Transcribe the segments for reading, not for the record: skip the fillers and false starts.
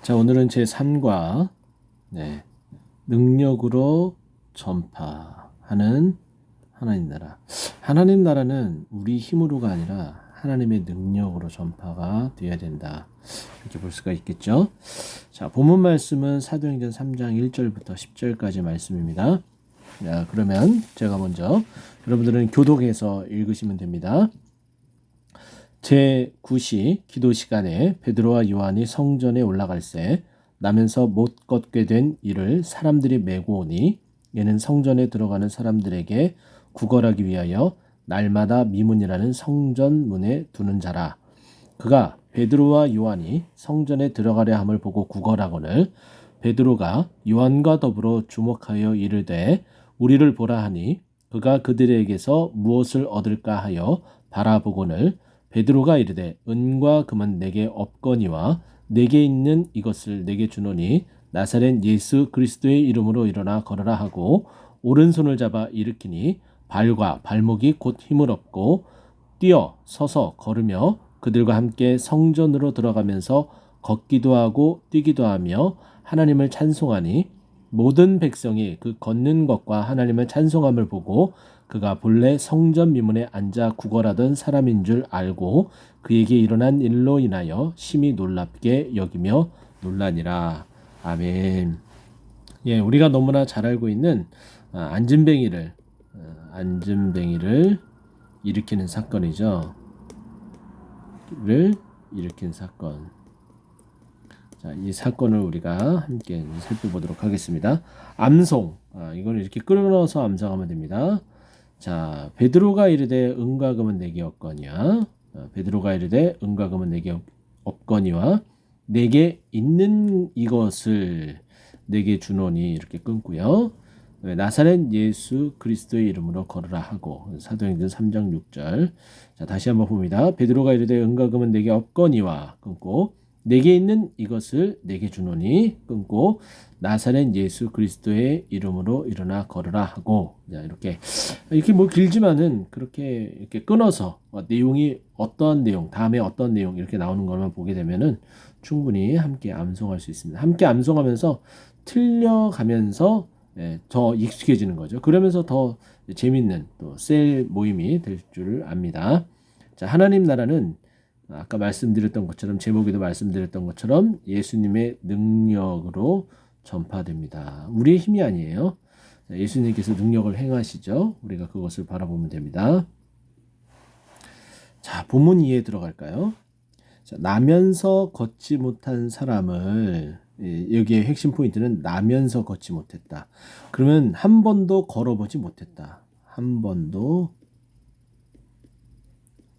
자, 오늘은 제3과 능력으로 전파하는 하나님 나라. 하나님 나라는 우리 힘으로가 아니라 하나님의 능력으로 전파가 되어야 된다. 이렇게 볼 수가 있겠죠. 자, 본문 말씀은 사도행전 3장 1절부터 10절까지 말씀입니다. 자, 그러면 제가 먼저 여러분들은 교독해서 읽으시면 됩니다. 제9시 기도 시간에 베드로와 요한이 성전에 올라갈새 나면서 못 걷게 된 이를 사람들이 메고 오니 얘는 성전에 들어가는 사람들에게 구걸하기 위하여 날마다 미문이라는 성전 문에 두는 자라. 그가 베드로와 요한이 성전에 들어가려 함을 보고 구걸하거늘 베드로가 요한과 더불어 주목하여 이르되 우리를 보라 하니 그가 그들에게서 무엇을 얻을까 하여 바라보거늘 베드로가 이르되 은과 금은 내게 없거니와 내게 있는 이것을 내게 주노니 나사렛 예수 그리스도의 이름으로 일어나 걸으라 하고 오른손을 잡아 일으키니 발과 발목이 곧 힘을 얻고 뛰어 서서 걸으며 그들과 함께 성전으로 들어가면서 걷기도 하고 뛰기도 하며 하나님을 찬송하니 모든 백성이 그 걷는 것과 하나님을 찬송함을 보고 그가 본래 성전 미문에 앉아 구걸하던 사람인 줄 알고 그에게 일어난 일로 인하여 심히 놀랍게 여기며 놀라니라. 아멘. 예, 우리가 너무나 잘 알고 있는 안진뱅이를 일으키는 사건이죠. 를 일으킨 사건. 자, 이 사건을 우리가 함께 살펴보도록 하겠습니다. 암송. 이거는 이렇게 끌어넣어서 암송하면 됩니다. 자, 베드로가 이르되 은과 금은 내게 없거니와 베드로가 이르되 은과 금은 내게 없거니와 내게 있는 이것을 내게 주노니 이렇게 끊고요. 나사렛 예수 그리스도의 이름으로 걸으라 하고 사도행전 3장 6절. 자, 다시 한번 봅니다. 베드로가 이르되 은과 금은 내게 없거니와 끊고 내게 있는 이것을 내게 주노니 끊고 나사렛 예수 그리스도의 이름으로 일어나 걸으라 하고. 자, 이렇게 뭐 길지만은 그렇게 이렇게 끊어서 내용이 어떤 내용, 다음에 어떤 내용 이렇게 나오는 것만 보게 되면은 충분히 함께 암송할 수 있습니다. 함께 암송하면서 틀려가면서 더 익숙해지는 거죠. 그러면서 더 재밌는 또 셀 모임이 될 줄 압니다. 자, 하나님 나라는 아까 말씀드렸던 것처럼 제목에도 말씀드렸던 것처럼 예수님의 능력으로 전파됩니다. 우리의 힘이 아니에요. 자, 예수님께서 능력을 행하시죠. 우리가 그것을 바라보면 됩니다. 자, 본문 2에 들어갈까요? 자, 나면서 걷지 못한 사람을 여기에 핵심 포인트는 나면서 걷지 못했다. 그러면 한 번도 걸어보지 못했다. 한 번도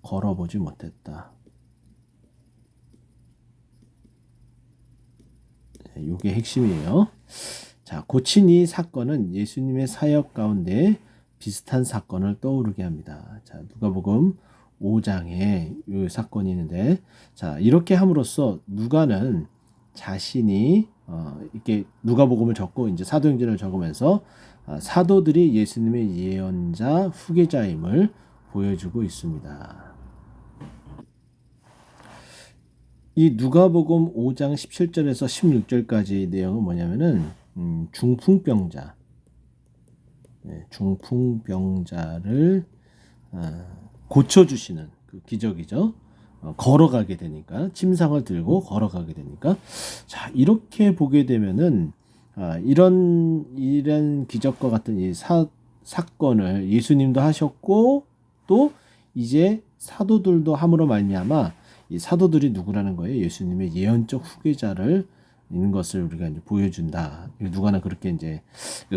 걸어보지 못했다. 이게 핵심이에요. 자, 고친 이 사건은 예수님의 사역 가운데 비슷한 사건을 떠오르게 합니다. 자, 누가복음 5장에 이 사건이 있는데, 자, 이렇게 함으로써 누가는 자신이 이렇게 누가복음을 적고 이제 사도행전을 적으면서 사도들이 예수님의 예언자 후계자임을 보여주고 있습니다. 이 누가복음 5장 17절에서 16절까지 내용은 뭐냐면은 중풍병자, 중풍병자를 고쳐주시는 그 기적이죠. 걸어가게 되니까 침상을 들고 걸어가게 되니까 자, 이렇게 보게 되면은 이런 기적과 같은 이 사건을 예수님도 하셨고 또 이제 사도들도 함으로 말미암아 이 사도들이 누구라는 거예요? 예수님의 예언적 후계자를 있는 것을 우리가 이제 보여준다. 누가는 그렇게 이제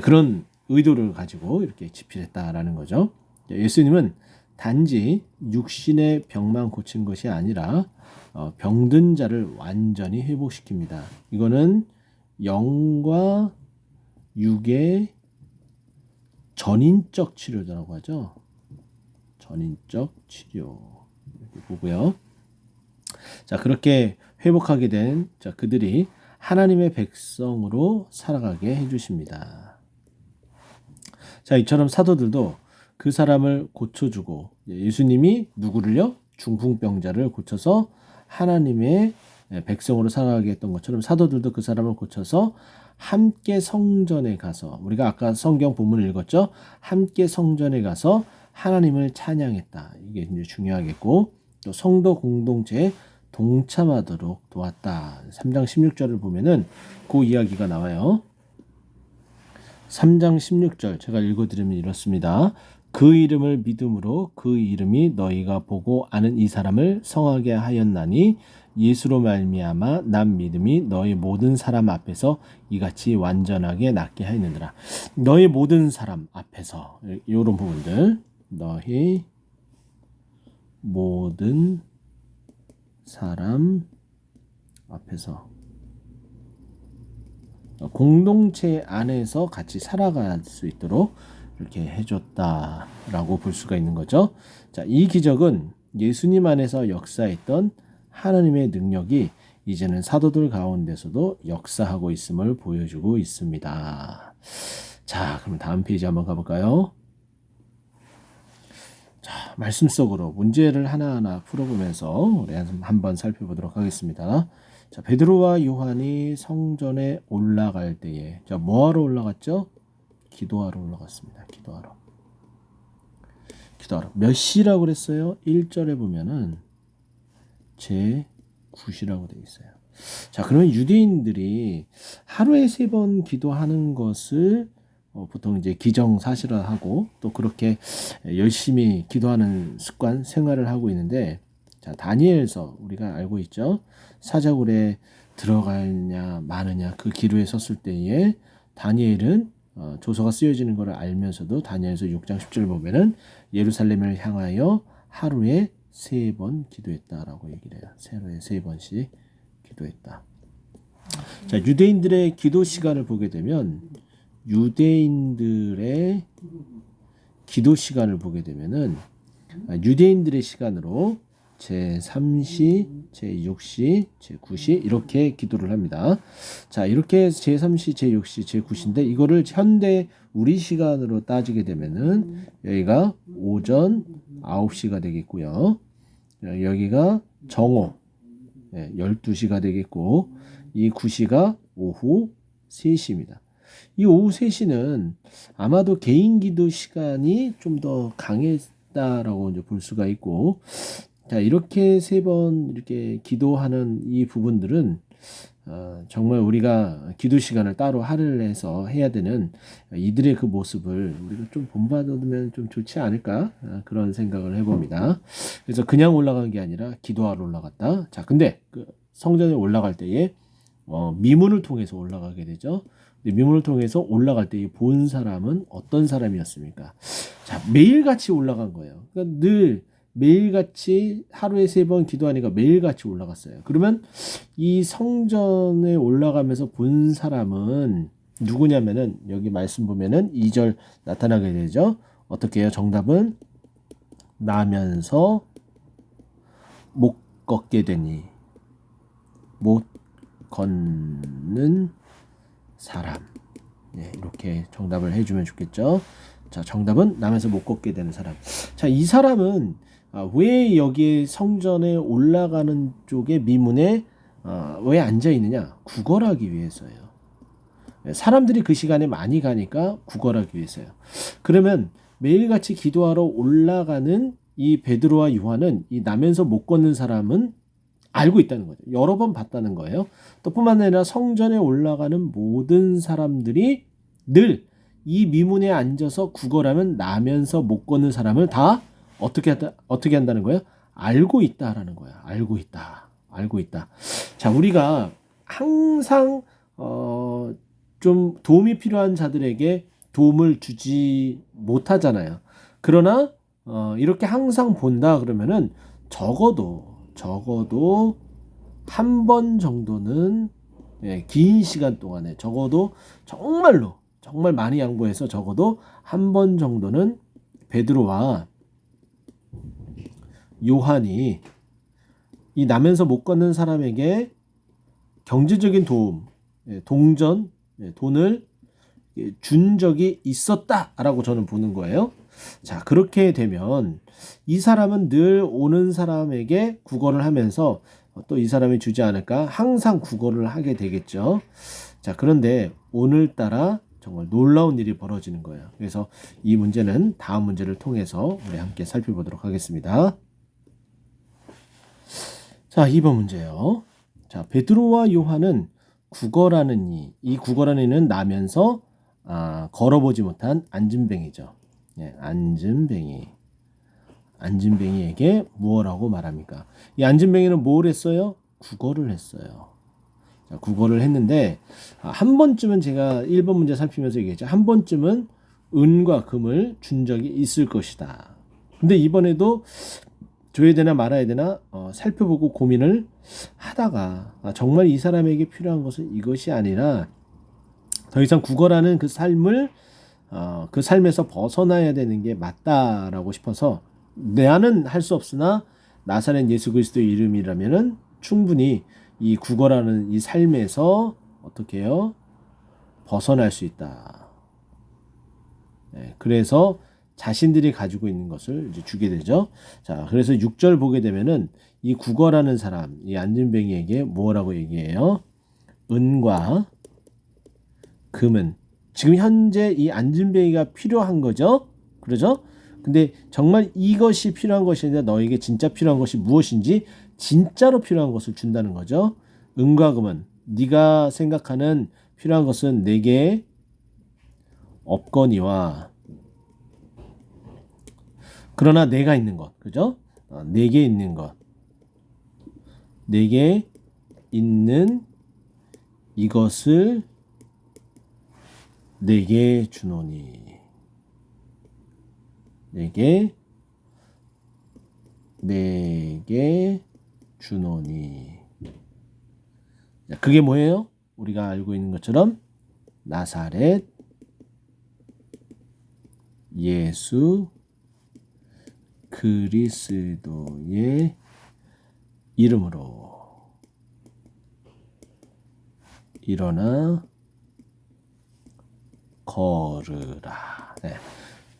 그런 의도를 가지고 이렇게 집필했다라는 거죠. 예수님은 단지 육신의 병만 고친 것이 아니라 병든 자를 완전히 회복시킵니다. 이거는 영과 육의 전인적 치료라고 하죠. 전인적 치료 이렇게 보고요. 자, 그렇게 회복하게 된 그들이 하나님의 백성으로 살아가게 해주십니다. 자, 이처럼 사도들도 그 사람을 고쳐주고 예수님이 누구를요? 중풍병자를 고쳐서 하나님의 백성으로 살아가게 했던 것처럼 사도들도 그 사람을 고쳐서 함께 성전에 가서, 우리가 아까 성경 본문을 읽었죠. 함께 성전에 가서 하나님을 찬양했다. 이게 이제 중요하겠고, 또 성도 공동체에 동참하도록 도왔다. 3장 16절을 보면은 그 이야기가 나와요. 3장 16절 제가 읽어드리면 이렇습니다. 그 이름을 믿음으로 그 이름이 너희가 보고 아는 이 사람을 성하게 하였나니 예수로 말미암아 난 믿음이 너희 모든 사람 앞에서 이같이 완전하게 낫게 하였느니라. 너희 모든 사람 앞에서, 이런 부분들, 너희 모든 사람 앞에서, 공동체 안에서 같이 살아갈 수 있도록 이렇게 해줬다라고 볼 수가 있는 거죠. 자, 이 기적은 예수님 안에서 역사했던 하나님의 능력이 이제는 사도들 가운데서도 역사하고 있음을 보여주고 있습니다. 자, 그럼 다음 페이지 한번 가볼까요? 자, 말씀 속으로 문제를 하나하나 풀어보면서 우리 한번 살펴보도록 하겠습니다. 자, 베드로와 요한이 성전에 올라갈 때에, 자, 뭐하러 올라갔죠? 기도하러 올라갔습니다. 기도하러. 몇 시라고 그랬어요? 1절에 보면은 제9시라고 되어 있어요. 자, 그러면 유대인들이 하루에 3번 기도하는 것을 보통 이제 기정사실화하고 또 그렇게 열심히 기도하는 습관, 생활을 하고 있는데, 자, 다니엘서 우리가 알고 있죠. 사자굴에 들어가냐 마느냐 그 기로에 섰을 때에 다니엘은 조서가 쓰여지는 것을 알면서도 다니엘서 6장 10절 보면은 예루살렘을 향하여 하루에 3번 기도했다라고 얘기를 해요. 하루에 3번씩 기도했다. 자, 유대인들의 기도 시간을 보게 되면 유대인들의 시간으로 제3시, 제6시, 제9시 이렇게 기도를 합니다. 자, 이렇게 제3시, 제6시, 제9시인데 이거를 현대 우리 시간으로 따지게 되면은 여기가 오전 9시가 되겠고요. 여기가 정오 12시가 되겠고, 이 9시가 오후 3시입니다. 이 오후 3시는 아마도 개인 기도 시간이 좀 더 강했다라고 이제 볼 수가 있고, 자, 이렇게 3번 이렇게 기도하는 이 부분들은 정말 우리가 기도 시간을 따로 할애해서 해야 되는 이들의 그 모습을 우리가 좀 본받으면 좀 좋지 않을까, 그런 생각을 해봅니다. 그래서 그냥 올라간 게 아니라 기도하러 올라갔다. 자, 근데 그 성전에 올라갈 때에 미문을 통해서 올라가게 되죠. 미문을 통해서 올라갈 때 본 사람은 어떤 사람이었습니까? 자, 매일같이 올라간 거예요. 그러니까 늘 매일같이 하루에 3번 기도하니까 매일같이 올라갔어요. 그러면 이 성전에 올라가면서 본 사람은 누구냐면은 여기 말씀 보면은 2절 나타나게 되죠. 어떻게 해요? 정답은 나면서 못 걷게 되니, 못 걷는 사람. 네, 이렇게 정답을 해주면 좋겠죠. 자, 정답은 나면서 못 걷게 되는 사람. 자, 이 사람은 왜 여기 성전에 올라가는 쪽에 미문에 왜 앉아 있느냐? 구걸하기 위해서예요. 사람들이 그 시간에 많이 가니까 구걸하기 위해서요. 그러면 매일같이 기도하러 올라가는 이 베드로와 요한은 이 나면서 못 걷는 사람은 알고 있다는 거죠. 여러 번 봤다는 거예요. 또 뿐만 아니라 성전에 올라가는 모든 사람들이 늘 이 미문에 앉아서 구걸하면 나면서 못 걷는 사람을 다 어떻게 한다는 거예요? 알고 있다라는 거야. 알고 있다. 자, 우리가 항상 좀 도움이 필요한 자들에게 도움을 주지 못하잖아요. 그러나 이렇게 항상 본다 그러면은 적어도 한 번 정도는, 긴 시간 동안에 적어도 정말 많이 양보해서 적어도 한 번 정도는 베드로와 요한이 이 나면서 못 걷는 사람에게 경제적인 도움, 동전, 돈을 준 적이 있었다라고 저는 보는 거예요. 자, 그렇게 되면 이 사람은 늘 오는 사람에게 구걸을 하면서 또 이 사람이 주지 않을까 항상 구걸을 하게 되겠죠. 자, 그런데 오늘따라 정말 놀라운 일이 벌어지는 거예요. 그래서 이 문제는 다음 문제를 통해서 우리 함께 살펴보도록 하겠습니다. 자, 2번 문제요. 자, 베드로와 요한은 구걸하는 이 구걸하는 이는 나면서 걸어보지 못한 안진뱅이죠. 예, 안진뱅이에게 무엇라고 말합니까? 이 안진뱅이는 뭘 했어요? 구걸을 했어요. 자, 구걸을 했는데 한 번쯤은 제가 1번 문제 살피면서 얘기했죠. 한 번쯤은 은과 금을 준 적이 있을 것이다. 근데 이번에도 줘야 되나 말아야 되나 살펴보고 고민을 하다가 정말 이 사람에게 필요한 것은 이것이 아니라 더 이상 구걸하는 그 삶을 그 삶에서 벗어나야 되는 게 맞다라고 싶어서 나는 할 수 없으나 나사렛 예수 그리스도의 이름이라면은 충분히 이 구걸하는 이 삶에서 어떻게 해요? 벗어날 수 있다. 네, 그래서 자신들이 가지고 있는 것을 이제 주게 되죠. 자, 그래서 6절 보게 되면은 이 구걸하는 사람, 이 안진뱅이에게 뭐라고 얘기해요? 은과 금은 지금 현재 이 안진뱅이가 필요한 거죠. 그러죠? 근데 정말 이것이 필요한 것이 아니라 너에게 진짜 필요한 것이 무엇인지 진짜로 필요한 것을 준다는 거죠. 은과 금은 네가 생각하는 필요한 것은 내게 없거니와 그러나 내가 있는 것, 그죠? 내게 있는 것, 내게 있는 이것을 내게 주노니, 내게 주노니. 그게 뭐예요? 우리가 알고 있는 것처럼 나사렛 예수 그리스도의 이름으로 일어나 걸으라. 네.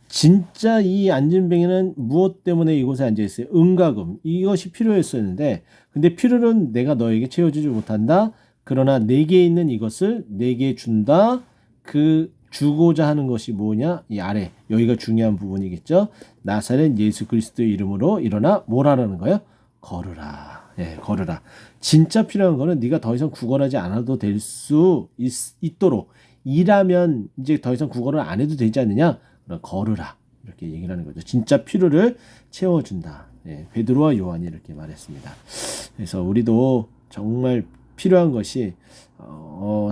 진짜 이 안진뱅이는 무엇 때문에 이곳에 앉아 있어요? 은과 금 이것이 필요했었는데, 근데 필요는 내가 너에게 채워주지 못한다. 그러나 내게 있는 이것을 내게 준다. 그 주고자 하는 것이 뭐냐? 이 아래 여기가 중요한 부분이겠죠. 나사렛 예수 그리스도의 이름으로 일어나 뭘 하라는 거예요? 걸으라. 예, 걸으라. 진짜 필요한 거는 네가 더 이상 구걸하지 않아도 될 수 있도록 일하면 이제 더 이상 구걸을 안 해도 되지 않느냐? 걸으라. 이렇게 얘기를 하는 거죠. 진짜 필요를 채워준다. 예, 베드로와 요한이 이렇게 말했습니다. 그래서 우리도 정말 필요한 것이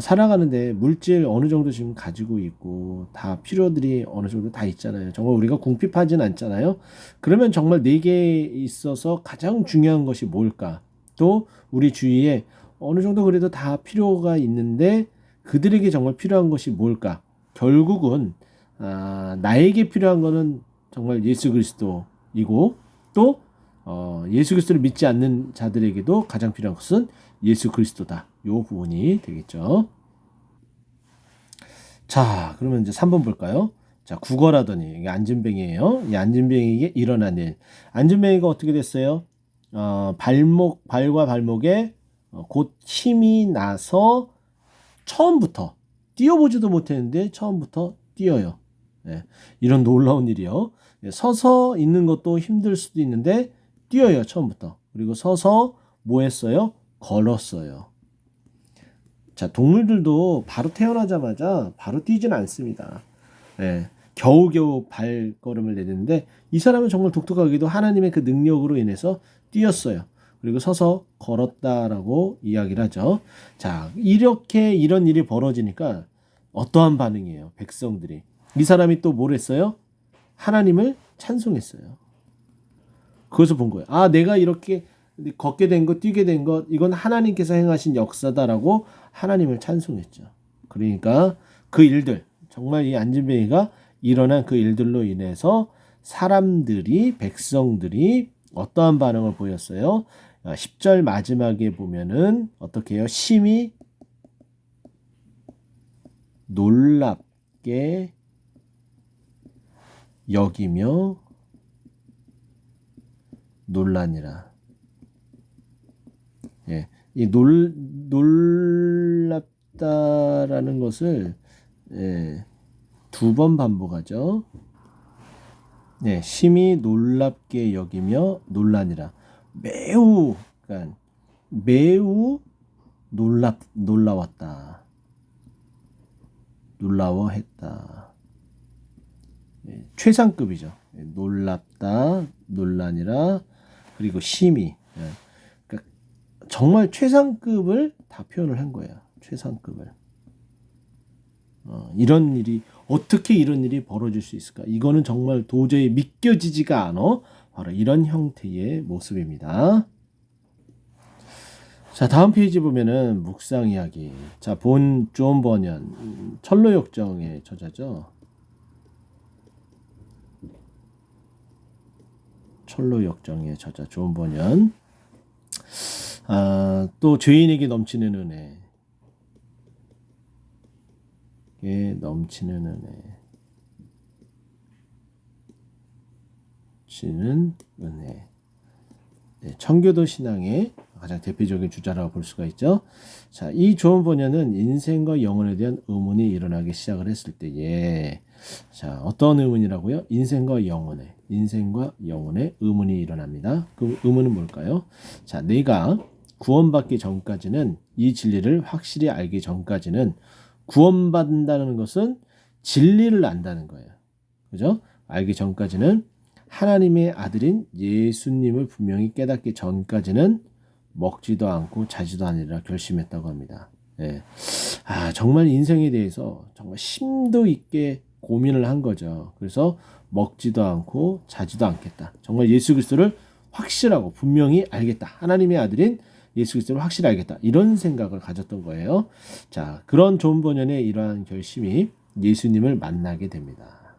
살아가는데 물질 어느 정도 지금 가지고 있고 다 필요들이 어느 정도 다 있잖아요. 정말 우리가 궁핍하진 않잖아요. 그러면 정말 내게 있어서 가장 중요한 것이 뭘까? 또 우리 주위에 어느 정도 그래도 다 필요가 있는데 그들에게 정말 필요한 것이 뭘까? 결국은 나에게 필요한 것은 정말 예수 그리스도이고 또 예수 그리스도를 믿지 않는 자들에게도 가장 필요한 것은 예수 그리스도다. 요 부분이 되겠죠. 자, 그러면 이제 3번 볼까요? 자, 구걸하더니 이게 안진뱅이에요. 이 안진뱅이에게 일어난 일. 안진뱅이가 어떻게 됐어요? 발과 발목에 곧 힘이 나서 처음부터 뛰어보지도 못했는데 처음부터 뛰어요. 네, 이런 놀라운 일이요. 네, 서서 있는 것도 힘들 수도 있는데 뛰어요 처음부터. 그리고 서서 뭐 했어요? 걸었어요. 자, 동물들도 바로 태어나자마자 바로 뛰지는 않습니다. 네, 겨우겨우 발걸음을 내딛는데 이 사람은 정말 독특하게도 하나님의 그 능력으로 인해서 뛰었어요. 그리고 서서 걸었다라고 이야기를 하죠. 자, 이렇게 이런 일이 벌어지니까 어떠한 반응이에요? 백성들이. 이 사람이 또 뭘 했어요? 하나님을 찬송했어요. 그것을 본 거예요. 내가 이렇게 걷게 된 것, 뛰게 된 것, 이건 하나님께서 행하신 역사다라고 하나님을 찬송했죠. 그러니까 그 일들, 정말 이 안진뱅이가 일어난 그 일들로 인해서 사람들이, 백성들이 어떠한 반응을 보였어요? 10절 마지막에 보면은 어떻게 해요? 심히 놀랍게 여기며 놀라니라. 예, 이 놀랍다라는 것을 예, 2번 반복하죠. 네, 심히 놀랍게 여기며 놀라니라. 매우, 그러니까 매우 놀라웠다. 놀라워했다. 예, 최상급이죠. 예, 놀랍다, 놀라니라, 그리고 심히. 예, 그러니까 정말 최상급을 다 표현을 한 거예요. 최상급을. 이런 일이 어떻게 이런 일이 벌어질 수 있을까? 이거는 정말 도저히 믿겨지지가 않아. 바로 이런 형태의 모습입니다. 자, 다음 페이지 보면은 묵상 이야기. 자, 존 버년 철로역정의 저자죠. 철로역정의 저자 존 버년. 또 죄인에게 넘치는 은혜. 넘치는 은혜. 넘치는 은혜. 네, 청교도 신앙의 가장 대표적인 주자라고 볼 수가 있죠. 자, 이 존 버년은 인생과 영혼에 대한 의문이 일어나기 시작을 했을 때에, 자, 어떤 의문이라고요? 인생과 영혼의 의문이 일어납니다. 그 의문은 뭘까요? 자, 내가 구원받기 전까지는, 이 진리를 확실히 알기 전까지는, 구원받는다는 것은 진리를 안다는 거예요. 그죠? 알기 전까지는 하나님의 아들인 예수님을 분명히 깨닫기 전까지는 먹지도 않고 자지도 않으리라 결심했다고 합니다. 예. 정말 인생에 대해서 정말 심도 있게 고민을 한 거죠. 그래서 먹지도 않고 자지도 않겠다. 정말 예수 그리스도를 확실하고 분명히 알겠다. 하나님의 아들인 예수 그리스도를 확실히 알겠다. 이런 생각을 가졌던 거예요. 자, 그런 존 버년의 이러한 결심이 예수님을 만나게 됩니다.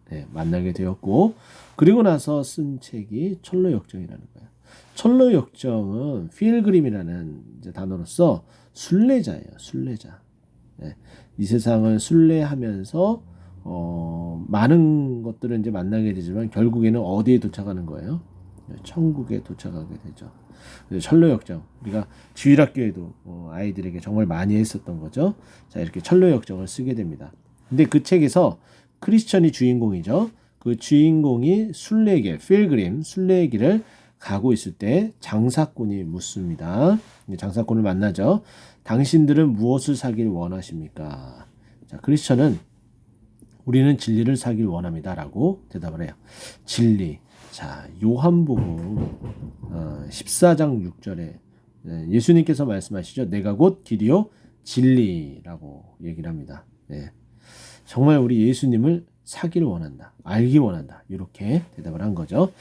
네, 만나게 되었고, 그리고 나서 쓴 책이 철로역정이라는 거예요. 철로역정은 필그림이라는 이제 단어로서 순례자예요. 순례자. 네, 이 세상을 순례하면서 많은 것들을 이제 만나게 되지만 결국에는 어디에 도착하는 거예요? 천국에 도착하게 되죠. 철로역정, 우리가 주일학교에도 아이들에게 정말 많이 했었던 거죠. 자, 이렇게 철로역정을 쓰게 됩니다. 근데 그 책에서 크리스천이 주인공이죠. 그 주인공이 순례길, 필그림, 순례길을 가고 있을 때 장사꾼이 묻습니다. 장사꾼을 만나죠. 당신들은 무엇을 사길 원하십니까? 자, 크리스천은 우리는 진리를 사길 원합니다. 라고 대답을 해요. 진리. 자, 요한복음 14장 6절에 예수님께서 말씀하시죠. 내가 곧 길이요 진리라고 얘기를 합니다. 네. 정말 우리 예수님을 사기를 원한다. 알기 원한다. 이렇게 대답을 한 거죠.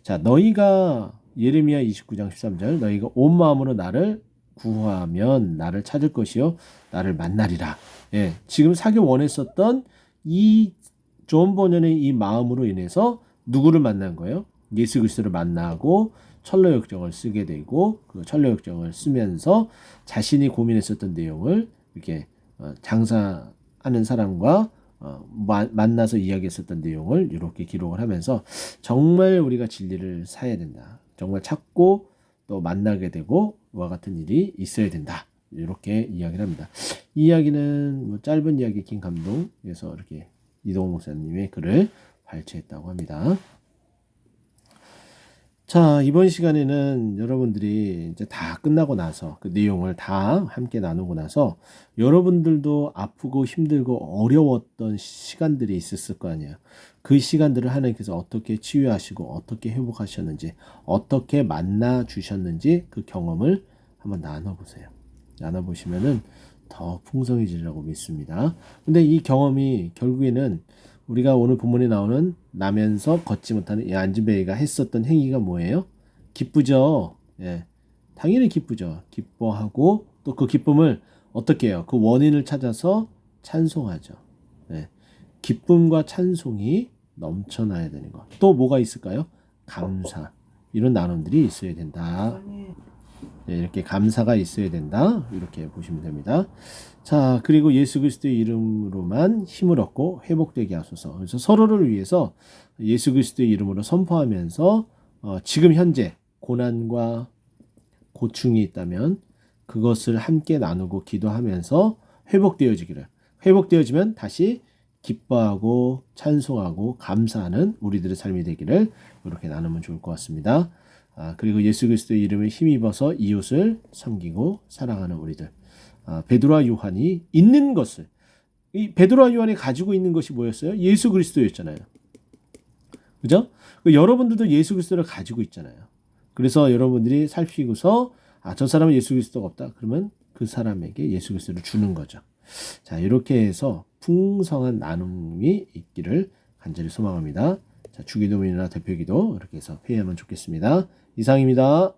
자, 너희가 예레미야 29장 13절 너희가 온 마음으로 나를 구하면 나를 찾을 것이요 나를 만나리라. 예, 지금 사기 원했었던 이 존 버년의 이 마음으로 인해서 누구를 만난 거예요? 예수 그리스도를 만나고 철로역정을 쓰게 되고 그 철로역정을 쓰면서 자신이 고민했었던 내용을 이렇게 장사하는 사람과 만나서 이야기했었던 내용을 이렇게 기록을 하면서 정말 우리가 진리를 사야 된다. 정말 찾고 또 만나게 되고 이와 같은 일이 있어야 된다. 이렇게 이야기를 합니다. 이 이야기는 뭐 짧은 이야기 긴 감동에서 이렇게 이동호 목사님의 글을 발췌했다고 합니다. 자, 이번 시간에는 여러분들이 이제 다 끝나고 나서 그 내용을 다 함께 나누고 나서 여러분들도 아프고 힘들고 어려웠던 시간들이 있었을 거 아니에요. 그 시간들을 하나님께서 어떻게 치유하시고 어떻게 회복하셨는지 어떻게 만나 주셨는지 그 경험을 한번 나눠보세요. 나눠보시면은 더 풍성해지리라고 믿습니다. 근데 이 경험이 결국에는 우리가 오늘 본문에 나오는 나면서 걷지 못하는 이 안진뱅이가 했었던 행위가 뭐예요? 기쁘죠. 예, 당연히 기쁘죠. 기뻐하고 또 그 기쁨을 어떻게 해요? 그 원인을 찾아서 찬송하죠. 예, 기쁨과 찬송이 넘쳐나야 되는 것. 또 뭐가 있을까요? 감사. 이런 나눔들이 있어야 된다. 네, 이렇게 감사가 있어야 된다. 이렇게 보시면 됩니다. 자, 그리고 예수 그리스도의 이름으로만 힘을 얻고 회복되게 하소서. 그래서 서로를 위해서 예수 그리스도의 이름으로 선포하면서 지금 현재 고난과 고충이 있다면 그것을 함께 나누고 기도하면서 회복되어지면 다시 기뻐하고 찬송하고 감사하는 우리들의 삶이 되기를 이렇게 나누면 좋을 것 같습니다. 그리고 예수 그리스도의 이름을 힘입어서 이웃을 섬기고 사랑하는 우리들. 베드로와 요한이 있는 것을, 이 베드로와 요한이 가지고 있는 것이 뭐였어요? 예수 그리스도였잖아요. 그죠? 여러분들도 예수 그리스도를 가지고 있잖아요. 그래서 여러분들이 살피고서 저 사람은 예수 그리스도가 없다. 그러면 그 사람에게 예수 그리스도를 주는 거죠. 자, 이렇게 해서 풍성한 나눔이 있기를 간절히 소망합니다. 자, 주기도문이나 대표기도 이렇게 해서 회의하면 좋겠습니다. 이상입니다.